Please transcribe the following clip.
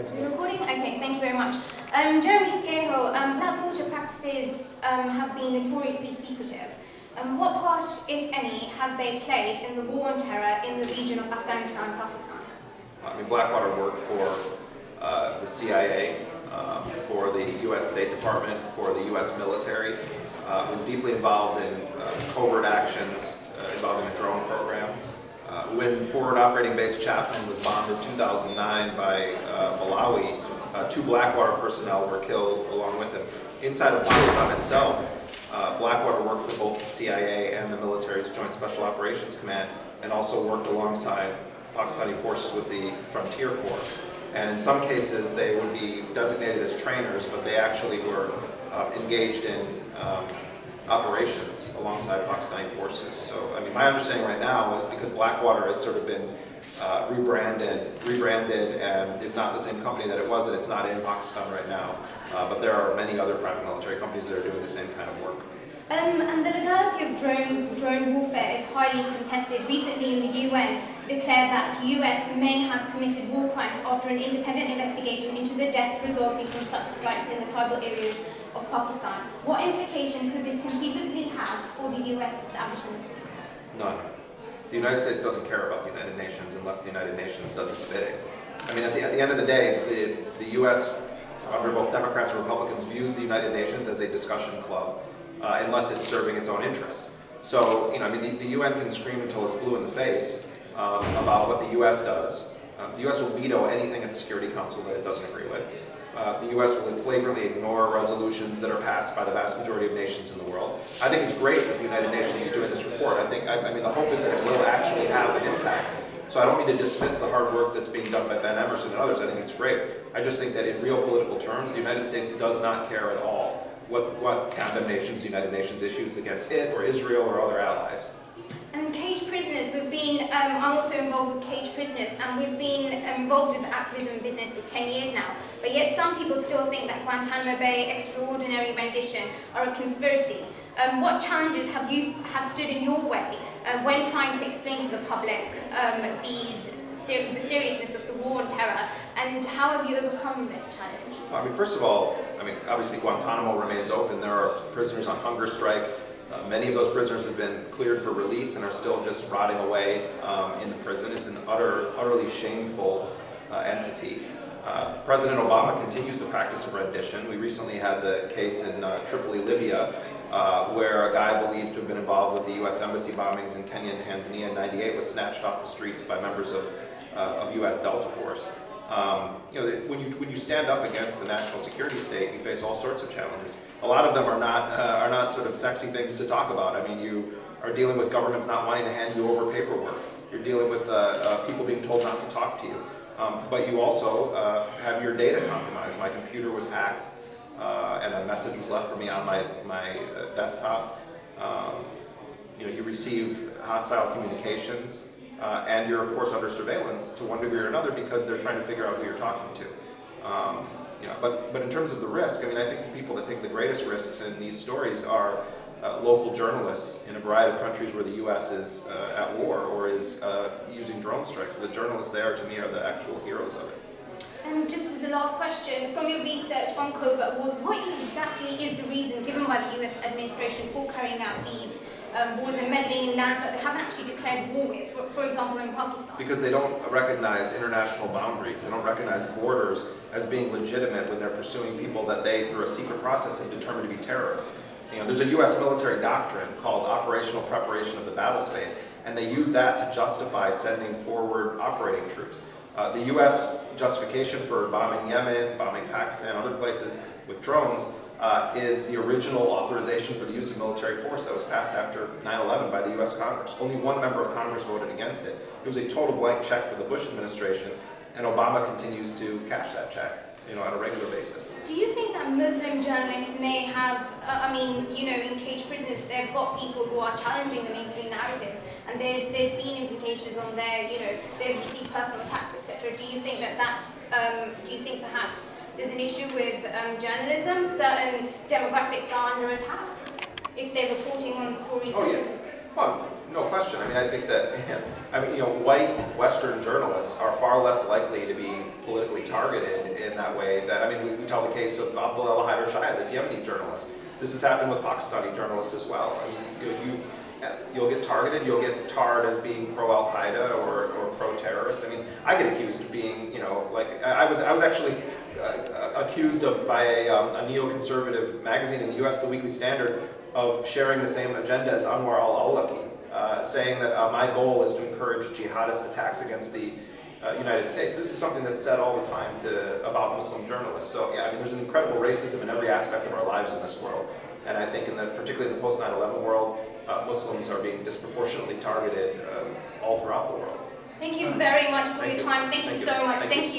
Is it recording? Okay, thank you very much. Jeremy Scahill, black water practices have been notoriously secretive. What part, if any, have they played in the war on terror in the region of Afghanistan and Pakistan? I mean, Blackwater worked for the CIA, for the U.S. State Department, for the U.S. military, was deeply involved in covert actions involving the drone program. When Forward Operating Base Chapman was bombed in 2009 by Malawi, 2 Blackwater personnel were killed along with him. Inside of Pakistan itself, Blackwater worked for both the CIA and the military's Joint Special Operations Command, and also worked alongside Pakistani forces with the Frontier Corps. And in some cases, they would be designated as trainers, but they actually were engaged in operations alongside Pakistani forces. So, I mean, my understanding right now is because Blackwater has sort of been rebranded and is not the same company that it was, and it's not in Pakistan right now. But there are many other private military companies that are doing the same kind of work. And the legality of drone warfare is highly contested. Recently in the UN declared that the US may have committed war crimes after an independent investigation into the deaths resulting from such strikes in the tribal areas of Pakistan. What implication could this conceivably have for the US establishment? None. The United States doesn't care about the United Nations unless the United Nations does its bidding. I mean, at the end of the day, the US, under both Democrats and Republicans, views the United Nations as a discussion club, unless it's serving its own interests. So, I mean, the UN can scream until it's blue in the face about what the US does. The US will veto anything at the Security Council that it doesn't agree with. The US will flagrantly ignore resolutions that are passed by the vast majority of nations in the world. I think it's great that the United Nations is doing this report. I mean, the hope is that it will actually have an impact. So I don't mean to dismiss the hard work that's being done by Ben Emerson and others. I think it's great. I just think that in real political terms, the United States does not care at all what condemnations the United Nations issues against it or Israel or other allies. And caged prisoners, I'm also involved with caged prisoners, and we've been involved with the activism business for 10 years now, but yet some people still think that Guantanamo Bay extraordinary rendition are a conspiracy. What challenges have stood in your way when trying to explain to the public the seriousness of the war on terror, and how have you overcome this challenge? I mean, first of all, obviously Guantanamo remains open. There are prisoners on hunger strike. Many of those prisoners have been cleared for release and are still just rotting away in the prison. It's an utterly shameful entity. President Obama continues the practice of rendition. We recently had the case in Tripoli, Libya, where a guy believed to have been involved with the U.S. embassy bombings in Kenya and Tanzania in '98 was snatched off the streets by members of U.S. Delta Force. When you stand up against the national security state, you face all sorts of challenges. A lot of them are not sort of sexy things to talk about. I mean, you are dealing with governments not wanting to hand you over paperwork. You're dealing with people being told not to talk to you. But you also have your data compromised. My computer was hacked, and a message was left for me on my desktop. You receive hostile communications. And you're, of course, under surveillance to one degree or another because they're trying to figure out who you're talking to. But in terms of the risk, I think the people that take the greatest risks in these stories are local journalists in a variety of countries where the U.S. is at war or is using drone strikes. The journalists there, to me, are the actual heroes of it. And just as a last question, from your research on covert wars, what exactly is the reason given by the US administration for carrying out these wars and meddling in lands that they haven't actually declared war with, for example in Pakistan? Because they don't recognize international boundaries. They don't recognize borders as being legitimate when they're pursuing people that they, through a secret process, have determined to be terrorists. There's a U.S. military doctrine called operational preparation of the battle space, and they use that to justify sending forward operating troops. The U.S. justification for bombing Yemen, bombing Pakistan, other places with drones is the original authorization for the use of military force that was passed after 9/11 by the U.S. Congress. Only one member of Congress voted against it. It was a total blank check for the Bush administration, and Obama continues to cash that check, on a regular basis. Do you think that Muslim journalists may have, in caged prisoners, they've got people who are challenging the mainstream narrative, and there's been implications on they've received personal attacks, etc. Do you think do you think perhaps there's an issue with journalism? Certain demographics are under attack if they're reporting on stories? Oh, yeah. Well, No question. I mean, I think that, white Western journalists are far less likely to be politically targeted in that way. That, we tell the case of Abdul El Shaya, this Yemeni journalist. This has happened with Pakistani journalists as well. You'll get targeted, you'll get tarred as being pro-Al-Qaeda or pro-terrorist. I get accused of being, I was actually accused of by a neoconservative magazine in the US, the Weekly Standard, of sharing the same agenda as Anwar al-Awlaki, saying that my goal is to encourage jihadist attacks against the United States. This is something that's said all the time about Muslim journalists. So yeah, there's an incredible racism in every aspect of our lives in this world. And I think particularly in the post 9/11 world, Muslims are being disproportionately targeted all throughout the world. Thank you very much for your time. Thank you so much. Thank you.